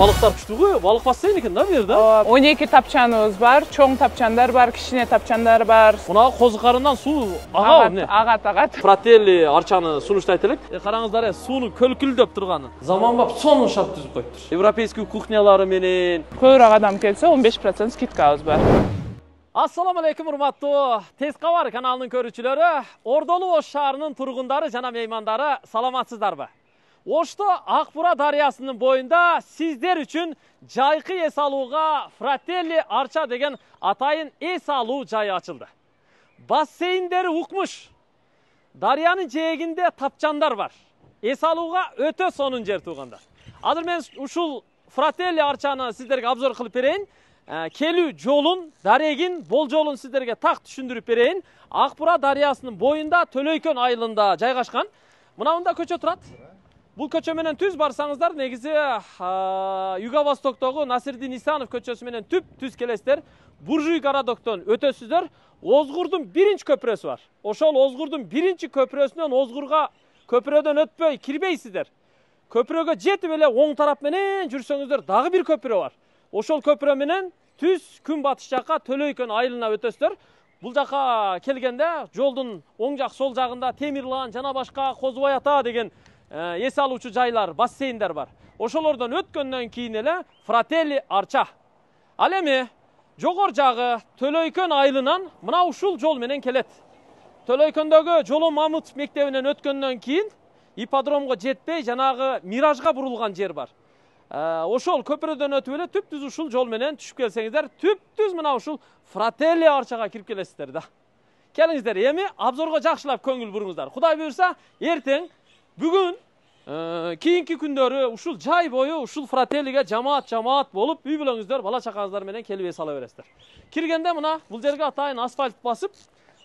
Балыктар күчтүү, балык бассейн экен да бу жерде. 12 тапчаныбыз бар, чоң тапчандар бар, кичине тапчандар бар. Мына козукарынан суу ага эмне? Агат. Фрателли арчаны сунуштайт элек. Караңыздар, сууну көлкүлдөп турганын. Заманбап сонун шарт түзүп коюптур. Европейский кухнялары менен Көбүрөөк адам келсе 15% скидкабыз бар. Assalamu alaikum урматтуу Тез кабар каналынын көрүүчүлөрү, Ордолу Ош шаарынын тургундары жана меймандары, саламатсыздарбы? Ошто Акбура дарыясынын боюнда сиздер үчүн жайкы эс алууга Фрателли Арча деген атайын эс алуу жайы ачылды. Бассейндери укмуш. Дарыянын жээгинде тапчандар бар. Эс алууга өтө сонун жер туугандар. Азыр мен ушул Фрателли Арчаны сиздерге обзор кылып берейин. Келүү жолун, дарегин, болжолун сиздерге так түшүндүрүп берейин. Акбура дарыясынын боюнда Төлөйкөн айылында жайгашкан. Мына мында көчө турат. Бул көчө менен түз барсаңыздар, негизи Юго-Востоктогу Насирдин Исанов көчөсү менен түз келесиздер. Буржуй городоктон өтөсүздөр. Озгурдун биринчи көпүрөсү бар. Ошол Озгурдун биринчи көпүрөсүнөн Озгурга көпүрөдөн өтпөй кирбейсиздер. Көпүрөгө жетип эле оң тарап менен жүрсөңүздөр дагы бир көпүрө бар. Ошол көпүрө менен түз күн батыш жакка Төлөйкөн айылына өтөсүздөр. Бул жака келгенде жолдун оң жак сол жагында Темирлан жана башка Козубай ата деген эс алуучу жайлар, бассейндер бар. Ошолордон өткөндөн кийин эле Фрателли Арча. Ал эми жогор жагы Төлөйкөн айылынан мына ушул жол менен келет. Төлөйкөндөгү Жоло Мамытов мектебинен өткөндөн кийин ипподромго жетпей жанагы Миражга бурулган жер бар. Ошол көпүрөдөн өтүп эле түп-түз ушул жол менен түшүп келсеңиздер, түп-түз мына ушул Фрателли Арчага кирип келесиздер да. Келиңиздер, эми обзорго жакшылап көңүл буруңуздар. Кудай буйрса, эртең, бүгүн, кийинки күндөрү ушул жай бою ушул Фрателлиге жамаат болуп, үй бүлөңүздөр, бала чакаңыздар менен келип эс ала бересиздер. Киргенде мына бул жерге атайын асфальт басып,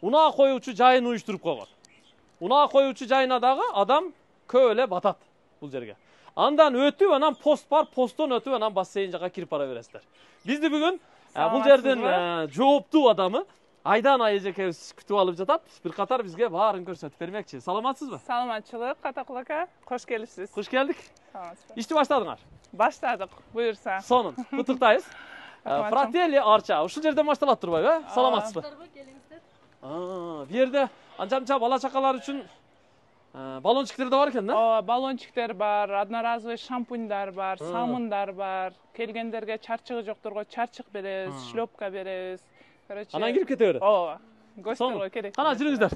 унаа коюучу жайын уюштуруп койгон. Унаа коюучу жайына дагы адам көп эле батат бул жерге. Андан өтүп, анан пост бар, посттон өтүп, анан бассейн жака кирип бара бересиздер. Бизди бүгүн бул жердин жооптуу адамы Айдан эжекебиз күтүп алып жатат. Бир катар бизге баарын көрсөтүп бермекчи. Саламатсызбы? Саламатчылык, Атакул ака. Кош келипсиз. Кош келдик. Саламатсызбы? Ишти баштадыңар? Баштадык, буйрса. Сонун. Куттуктайбыз. Фрателли Арча. Ушул жерден башталат турбайбы? Саламатсызбы? Келиңиздер. Бу жерде анча-мынча бала чакалар үчүн баллончиктер да бар экен да? Ооба, баллончиктер бар, одноразовый шампуньдар бар, самындар бар. Келгендерге чарчыгы жокторго чарчык беребиз, шлёпка беребиз. Короче, анан кирип кете берет. Ооба. Гостелго керек. Кана жүрүңүздөр.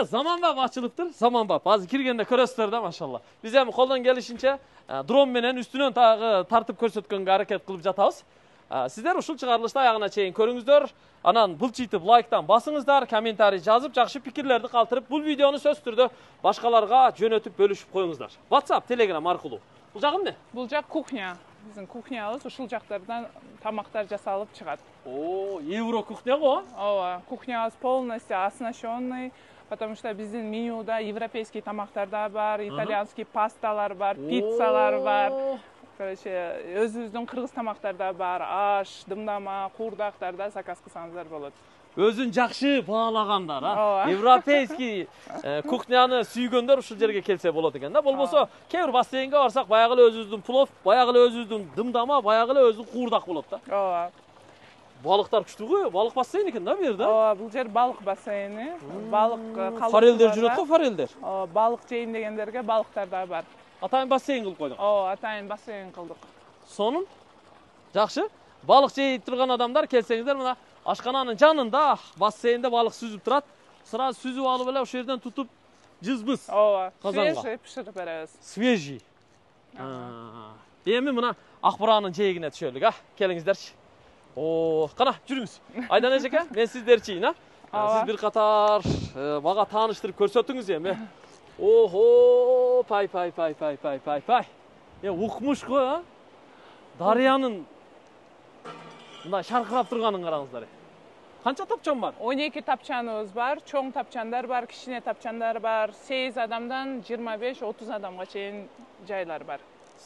Заманбап ачылыптыр, заманбап. Азыр киргенде көрөсүздөр да, машалла. Биз эми колдон келишинче дрон менен үстүнөн тартып көрсөткөнгө аракет кылып жатабыз. Сиздер ушул чыгарылышты аягына чейин көрүңүздөр. Анан булчитип лайктан басыңыздар, комментарий жазып, жакшы пикирлерди калтырып, бул видеону сөзсүз түрдө башкаларга жөнөтүп бөлүшүп коюңуздар. WhatsApp, Telegram аркылуу. Бул жак эмне? Бул жак кухня. Биздин кухнябыз ушул жактардан тамактар жасалып чыгат. Евро кухня го? Ооба, кухнябыз полностью оснащенный, потому что биздин менюда европейский тамактар да бар, итальянский пасталар бар, пиццалар бар. Короче, өзүбүздүн кыргыз тамактар да бар, аш, дымдама, куурдактар да заказ кылсаңыздар болот. Өзүн жакшы баалагандар, европейский кухняны сүйгөндөр ушул жерге келсе болот экен да. Болбосо, кээ бир бассейнге барсак, баягы эле өзүбүздүн плов, баягы эле өзүбүздүн дымдама, баягы эле өзү куурдак болот да. Ооба. Балыктар күчтүү, балык бассейн экен да бу жерде. Ооба, бул жер балык бассейни. Балык калдык. Форелдер жүрөт го, форелдер. Балык жейин дегендерге балыктар да бар. Атайын бассейн кылып койдук. Атайын бассейн кылдык. Сонун. Жакшы. Балык жей турган адамдар келсеңиздер, мына ашкананын жанында бассейнде балык сүзүп турат. Сразу сүзүп алып эле ошол жерден тутуп жызбыз. Ооба. Свежий пиширип беребиз. Свежий. Эми мына Акбуранын жээгине түшөлүк, келиңиздерчи. Кана жүрүңүз. Айдан эжеке, мен сиздерчи, Сиз бир катар мага тааныштырып көрсөтүңүз эми. Пай. Укмуш го, Дарыянын мындай шаркырап турганын караңыздар. Канча тапчан бар? 12 тапчаныбыз бар, чоң тапчандар бар, кичине тапчандар бар. 8 адамдан 25-30 адамга чейин жайлар бар.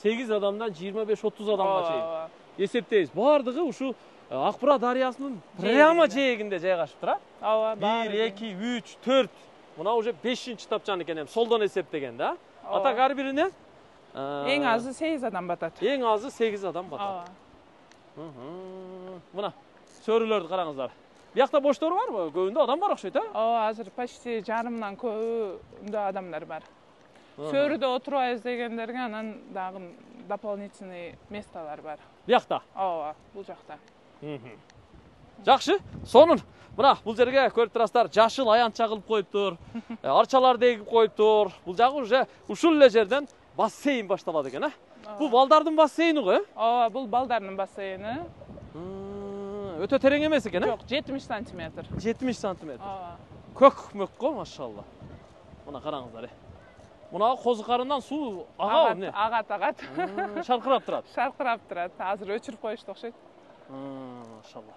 8 адамдан 25-30 адамга чейин. Эсептейбиз. Бардыгы ушу Акбура дарыясынын прямо жээгинде жайгашып тура. 1, 2, 3, 4. Мына уже 5-чи тапчан экен, солдон эсептеген да. Ата ар бирине Эң азы 8 адам батат. Ең азы 8 адам батат. Мына сөрілерді қараңыздар. Бияқта боштор бар мı? Көбінде адам бар оқшайды, Ооба, азыр почти жарымдан көбүндө адамдар бар. Сөрүдө отурбайбыз дегендерге анан дагы дополнительный месталар бар. Бияқта? Ооба, бул жакта. Жақшы. Сонун мына бул жерге көрүп турасыздар, жашыл аянтча кылып коюптур. Арчалар дегип коюптур. Бул жагы уже ушул эле жерден бассейн башталат экен, Бул балдардын бассейни го, Ооба, бул балдардын бассейни. Өтө терең эмес экен, Жок, 70 сантиметр. 70 сантиметр. Ооба. Көк мөк го, машалла. Мына караңыздар. Мына козукарынан суу ага эмне? Агат. Шаркырап турат. Шаркырап турат. Азыр өчүрүп коюшту окшойт. Машалла.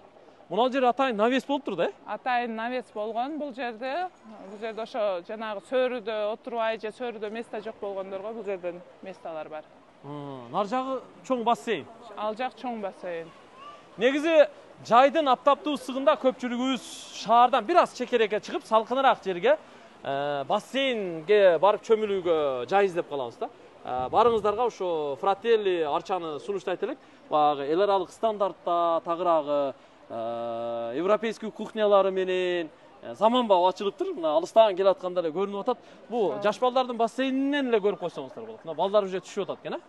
Мына жер атайын навес болуп турду, Атайын навес болгон бул жерде. Бул жерде ошо жанагы сөрүдө отурбай же сөрүдө места жок болгондорго бул жерден месталар бар. Нар жагы чоң бассейн. Ал жак чоң бассейн. Негизи жайдын аптаптуу ысыгында көпчүлүгүбүз шаардан бир аз чекерекке чыгып, салкыныраак жерге бассейнге барып чөмүлүүгө жай издеп калабыз да. Барыңыздарга ошо Фрателли арчаны сунуштайт элек. Баягы эл аралык стандартта тагыраагы европейский кухнялары менен заманбап ачылыптыр. Мына алыстан келе атканда эле көрүнүп атат. Бул жаш балдардын бассейнинен эле көрүп койсоңуздар болот. Мына балдар уже түшүп атат экен,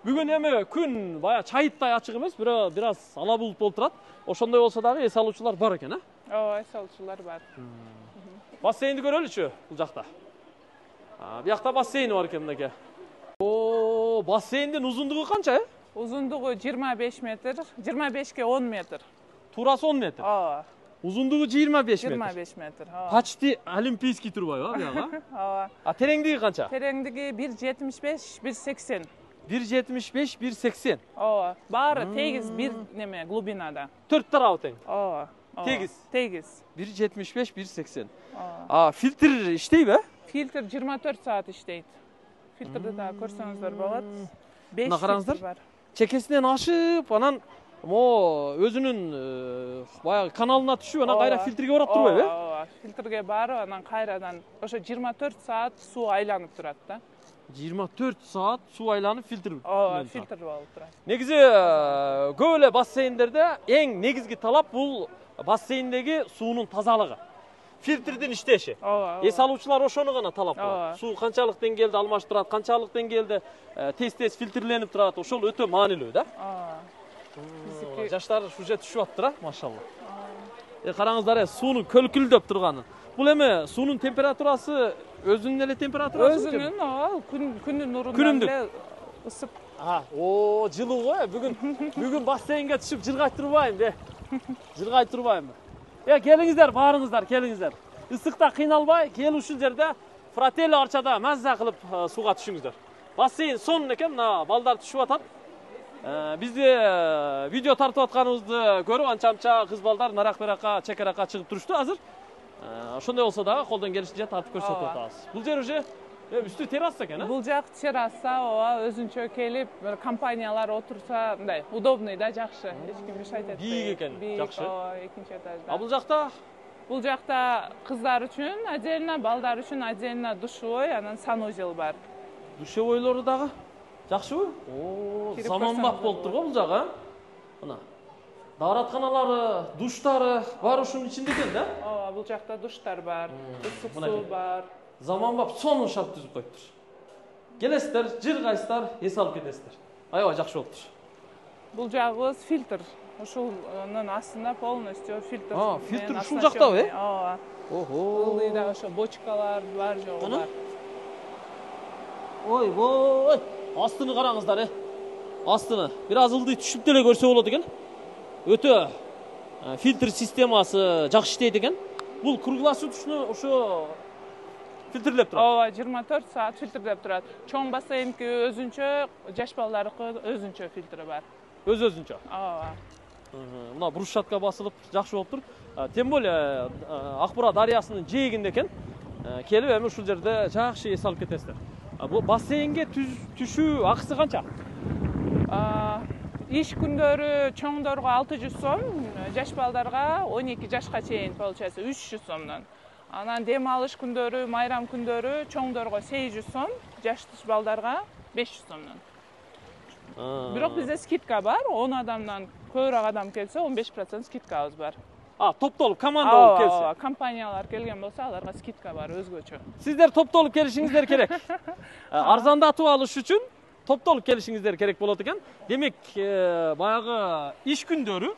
Бүгүн эми күн бая чайыттай ачык эмес, бирок бир аз ала булут болуп турат. Ошондой болсо дагы эс алуучулар бар экен, Ооба, эс алуучулар бар. Бассейнди көрөлүчү бул жакта. Биякта бассейни бар экен мынакей. Бассейндин узундугу канча, Узундугу 25 метр, 25ке 10 метр. Турасы 10 метр. Ооба. Узундугу 25 метр. 25 метр. Почти олимпийский турбайбы, бияга? Ооба. Тереңдиги канча? Тереңдиги 1,75, 1,80. 1,75, 1,80. Ооба. Баары тегиз бир неме глубинада. 4 тарабы тең. Ооба. Тегиз. Тегиз. 1,75, 1,80. Ооба. Фильтр иштейби? Фильтр 24 саат иштейт. Фильтрди да көрсөңүздөр болот. 5 Мына караңыздар. бар. Чекесинен ашып, анан өзүнүн баягы каналына түшүп, анан кайра фильтрге барат турбайбы? Ооба. Фильтрге барып, анан кайрадан ошо 24 саат суу айланып турат да. 24 саат суу айланып фильтр. Ооба, фильтр болуп турат. Негизи көп эле бассейндерде эң негизги талап бул бассейндеги суунун тазалыгы. Фильтрдин иштеши. Эс алуучулар ошону гана талап кылат. Суу канчалык деңгээлде алмаштырат, канчалык деңгээлде тез-тез фильтрленип турат, ошол өтө маанилүү да. Жаштар уже түшүп аттыр, машалла. Караңыздар, суунун көлкүлдөп турганын. Бул эми суунун температурасы өзүнүн эле температурасы? Өзүнүн, күндүн нурунан эле ысып. Жылуу го, бүгүн бассейнге түшүп жыргайт турбайм, Жыргайт турбайм. Келиңиздер, баарыңыздар, келиңиздер. Ысыкта кыйналбай, кел ушул жерде Фрателли арчада маза кылып сууга түшүңүздөр. Бассейн сонун экен, мына балдар түшүп атат. Бизди видео тартып атканыбызды көрүп, анча-мынча кыз балдар нарак-беракка, чекеракка чыгып турушту азыр. Ошондой болсо дагы колдон келишинче тартып көрсөтүп атабыз. Бул жер уже үстү терраса экен, Бул жак терраса, өзүнчө келип, бир компаниялар отурса, мындай удобный да, жакшы. Эч ким мешать этпейт. Бийик экен, жакшы. Экинчи этажда. Бул жакта? Бул жакта кыздар үчүн отдельно, балдар үчүн отдельно душевой, анан санузел бар. Душевойлору дагы жакшыбы? Заманбап болуп турго бул жагы, Мына. Дааратканалары, душтары бар ушунун ичинде экен да? Ооба, бул жакта душтар бар, ысык суу бар. Заманбап сонун шарт түзүп коюптур. Келесиздер, жыргайсыздар, эс алып кетесиздер. Аябай жакшы болуптур. Бул жагыбыз фильтр. Ушунун астында полностью фильтр. Фильтр ушул жактабы? Ооба. Ылдыйда ошо бочкалар бар жогу бар. Ойбой, астыны караңыздар, Астыны. Бир аз ылдый түшүп деле көрсө болот экен. Өтө фильтр системасы жакшы иштейт экен. Бул круглосуточно ошо фильтрлеп турат. Ооба, 24 саат фильтрлеп турат. Чоң бассейнки өзүнчө, жаш балдарыкы өзүнчө фильтри бар. Өзүнчө. Ооба. Мына брусчатка басылып жакшы болуптур. Тем более Акбура дарыясынын жээгинде экен. Келип эми ушул жерде жакшы эс алып кетесиздер. Бул бассейнге түшүү акысы канча? Иш күндөрү чоңдорго 600 сом, жаш балдарга 12 жашка чейин получается 300 сомдон. Анан дем алыш күндөрү, майрам күндөрү чоңдорго 800 сом, жаш балдарга 500 сомдон. Бирок бизде скидка бар. 10 адамдан көбүрөөк адам келсе 15% скидкабыз бар. Топтолуп команда болуп келсе. Компаниялар келген болсо аларга скидка бар өзгөчө. Сиздер топтолуп келишиңиздер керек. Арзандатып алыш үчүн топтолуп келишиңиздер керек болот экен. Демек, баягы иш күндөрү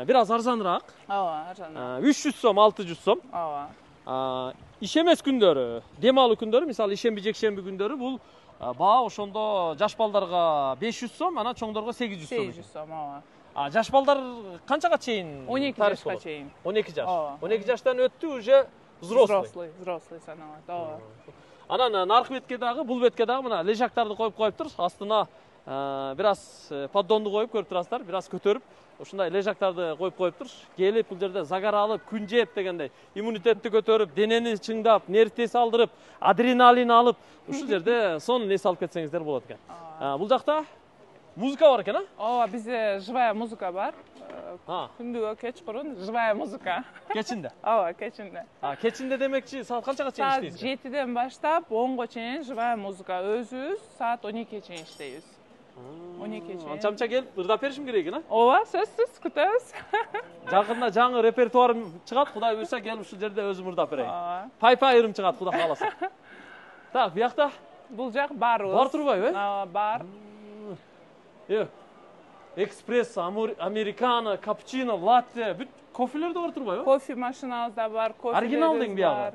бир аз арзаныраак. Арзаныраак. 300 сом, 600 сом. Иш эмес күндөрү, дем алуу күндөрү, мисалы ишемби, жекшемби күндөрү бул баа ошондо жаш балдарга 500 сом, анан чоңдорго 800 сом. 800 сом, Жаш балдар канчага чейин? 12 жашка чейин. 12 жаш. 12 жаштан өттү уже взрослый саналат. Анан наркы бетке дагы, бул бетке дагы мына лежактарды коюп коюптур. Астына бир аз поддонду коюп көрүп турасыздар, бир аз көтөрүп, ушундай лежактарды коюп коюптур. Келип бул жерде загар алып, күн жеп дегендей, иммунитетти көтөрүп, денени чыңдап, нервти салдырып, адреналин алып, ушул жерде сонун эс алып кетсеңиздер болот экен. Бул жакта музыка бар экен, бизде живая музыка бар. Күндүгө кечкурун живая музыка. Кечинде? Кечинде. Кечинде демекчи, саат канчага чейин иштейсиз? Саат 7ден баштап 10го чейин живая музыка өзүбүз, саат 12ге чейин иштейбиз. 12ге чейин. Анча келип ырдап беришим керек экен, сөзсүз күтөбүз. Жакында жаңы репертуарым чыгат, Кудай буйрса келип ушул жерде өзүм ырдап берейин. Пай ырым чыгат, Кудай кааласа. Так, буякта? Бул жак барбыз. Бар турбайбы? Бар. Экспресс, американо, капучино, латте, бүт кофелер да бар турбайбы? Кофе машинабыз да бар, оригинал дең биягы.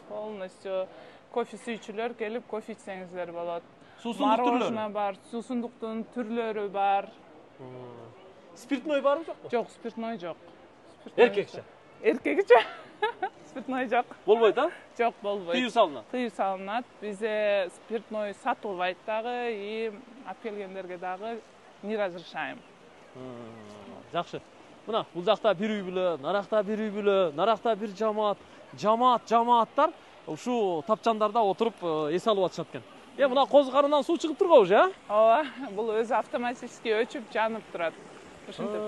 Полностью кофе сүйүүчүлөр келип кофе ичсеңиздер болот. Суусундук түрлөрү? Мороженое бар, суусундуктун түрлөрү бар. Спиртной барбы, жокпу? Жок, спиртной жок. Эркекче? Эркекче. Спиртной жок. Болбойт, Жок, болбойт. Тыюу салынат? Тыюу салынат. Бизде спиртной сатылбайт дагы, и алып келгендерге дагы не разрешаем. Жакшы. Мына, бул жакта бир үй бүлө, наракта бир үй бүлө, наракта бир жамааттар ушул тапчандарда отуруп эс алып атышат экен. Мына коз карындан суу чыгып турган уже, бул өзү автоматически өчүп, жанып турат. Ушинтип.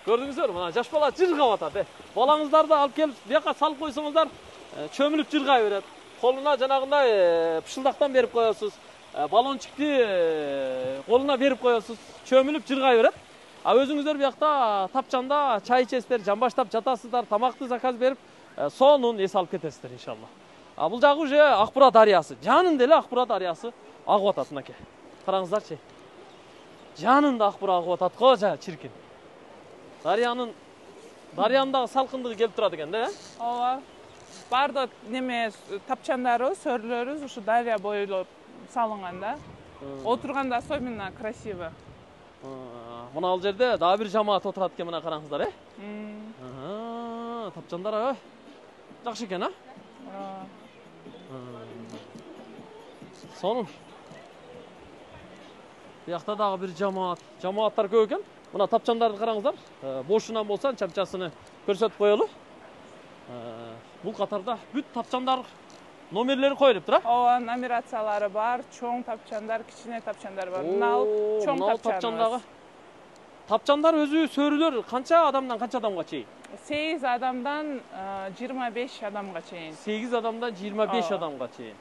Көрдүңүздөр, мына жаш бала жыргап атат. Балаңыздарды алып келип, бияка салып койсоңуздар, чөмүлүп жыргай берет. Колуна жанагындай пышылдактан берип коесуз. Баллончикти колуна берип коесуз, чөмүлүп жыргай берет. Өзүңүздөр биякта тапчанда чай ичесиздер, жамбаштап жатасыздар, тамакты заказ берип, сонун эс алып кетесиздер иншалла. Бул жагы уже Акбура дарыясы. Жанында эле Акбура дарыясы агып атат мынакей. Караңыздарчы. Жанында Акбура агып атат го, чиркин. Дарыянын дагы салкындыгы келип турат экен да, Бардык неме тапчандарыбыз, сөрлөрүбүз ушу дарыя бойлоп салынган да. Отурганда особенно красиво. Мына ал жерде дагы бир жамаат отурат экен, мына караңыздар, Тапчандар жакшы экен, Сонун. Биякта дагы бир жамааттар көп экен. Мына тапчандарды караңыздар. Бошунан болса чамчасыны көрсөтүп коелу. Бул катарда бүт тапчандар номерлери коюлуптур, Номерациялары бар, чоң тапчандар, кичине тапчандар бар. Мынау чоң тапчан. Тапчандар өзү сөрүлөр канча адамдан канча адамга чейин? 8 адамдан 25 адамга чейин. 8 адамдан 25 адамга чейин.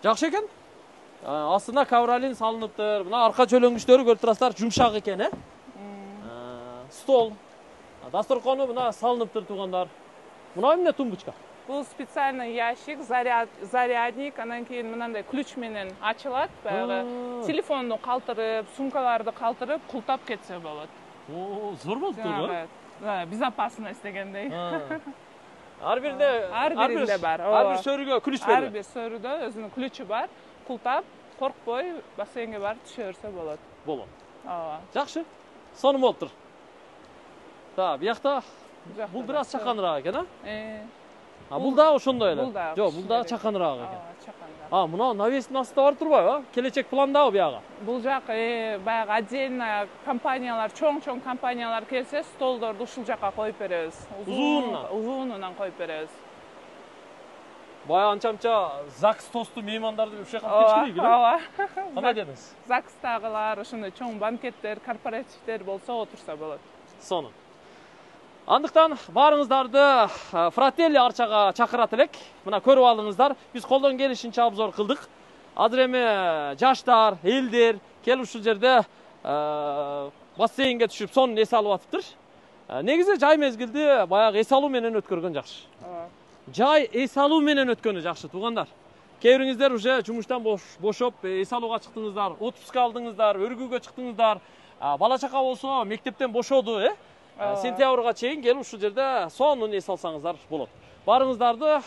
Жакшы экен. Астына ковролин салыныптыр. Мына арка чөлөңүчтөрү көрүп турасыздар, жумшак экен, Стол. Дасторкону мына салыныптыр туугандар. Мына эмне тумбучка? Бул специальный ящик, зарядник, анан кийин мындай ключ менен ачылат, баягы телефонду калтырып, сумкаларды калтырып, култап кетсе болот. Зор болуп турбу? Безопасность дегендей. Ар биринде бар. Ар бир сөрүгө ключ берилет. Ар бир сөрүдө өзүнүн ключу бар. Култап, коркпой бассейнге барып түшө берсе болот. Жакшы. Сонун болуптур. Биякта бул бир аз чаканыраак экен, Бул да ошондой эле. Жок, бул да чаканыраак экен. Мына навестин астында бар турбайбы? Келечек пландабы биягы? Бул жак баягы отдельно компаниялар, чоң компаниялар келсе, столдорду ушул жака коюп беребиз. Узунунан коюп беребиз. Бая анча ЗАГС тосту меймандарды ушул жака алып кетишкилейби? Кандай дедиңиз? ЗАГСтагылар, ошондой чоң банкеттер, корпоративдер болсо отурса болот. Сонун. Андыктан баарыңыздарды Фрателли арчага чакырат элек. Мына көрүп алдыңыздар. Биз колдон келишинче обзор кылдык. Азыр эми жаштар, элдер келип ушул жерде бассейнге түшүп сонун эс алып атыптыр. Негизи жай мезгилди баягы эс алуу менен өткөргөн жакшы. Жай эс алуу менен өткөнү жакшы туугандар. Кээ бириңиздер уже жумуштан бошоп эс алууга чыктыңыздар, отпуска алдыңыздар, өргүүгө чыктыңыздар. Бала чака болсо мектептен бошоду, сентябрга чейин келип ушул жерде сонун эс алсаңыздар болот. Барыңыздарды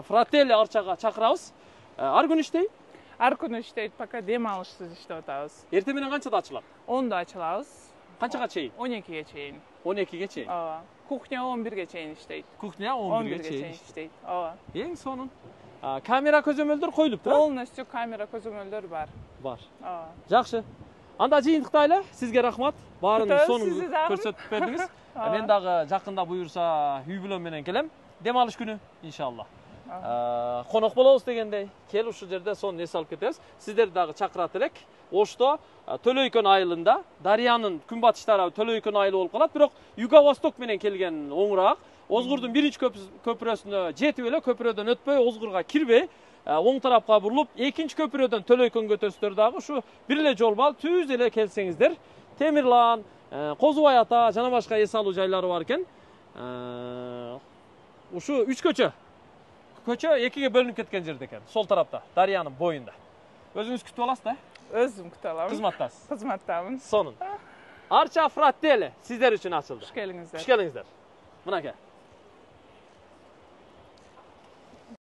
Fratelli арчага чакырабыз. Ар күнү иштейт? Ар күнү иштейт, пока дем алышсыз иштеп атабыз. Эртең менен канчада ачылат? 10-да ачылабыз. Канчага чейин? 12-ге чейин. 12-ге чейин. Ооба. Кухня 11-ге чейин иштейт. Кухня 11-ге чейин иштейт. Ооба. Эң сонун. Камера көзөмөлдөр коюлуптур? Полностью камера көзөмөлдөр бар. Бар. Ооба. Жакшы. Анда жыйынтыктайлы. Сизге рахмат. Баарын сонун көрсөтүп бердиңиз. Мен дагы жакында буюрса үй бүлөм менен келем. Дем алыш күнү иншалла. Конок болобуз дегендей, келип ушул жерде сонун эс алып кетебиз. Сиздерди дагы чакырат элек. Ошто Төлөйкөн айылында, Дарыянын күнбатыш тарабы Төлөйкөн айылы болуп калат, бирок юго-восток менен келген оңураак. Озгурдун биринчи көпүрөсүнө жетип эле көпүрөдөн өтпөй, Озгурга кирбей, оң тарапка бурулуп, экинчи көпүрөдөн Төлөйкөнгө өтөсүздөр дагы ушу бир эле жол бар, түз эле келсеңиздер, Темирлан, Козубай ата жана башка эс алуу жайлары бар экен. Ушу 3 көчө. Көчө 2ге бөлүнүп кеткен жерде экен, сол тарапта, Дарыянын боюнда. Өзүңүз күтүп аласыз да? Өзүм күтүп алам. Кызматтасыз. Кызматтамын. Сонун. Арча Fratelli сиздер үчүн ачылды. Хуш келиңиздер. Хуш келиңиздер. Мынакей.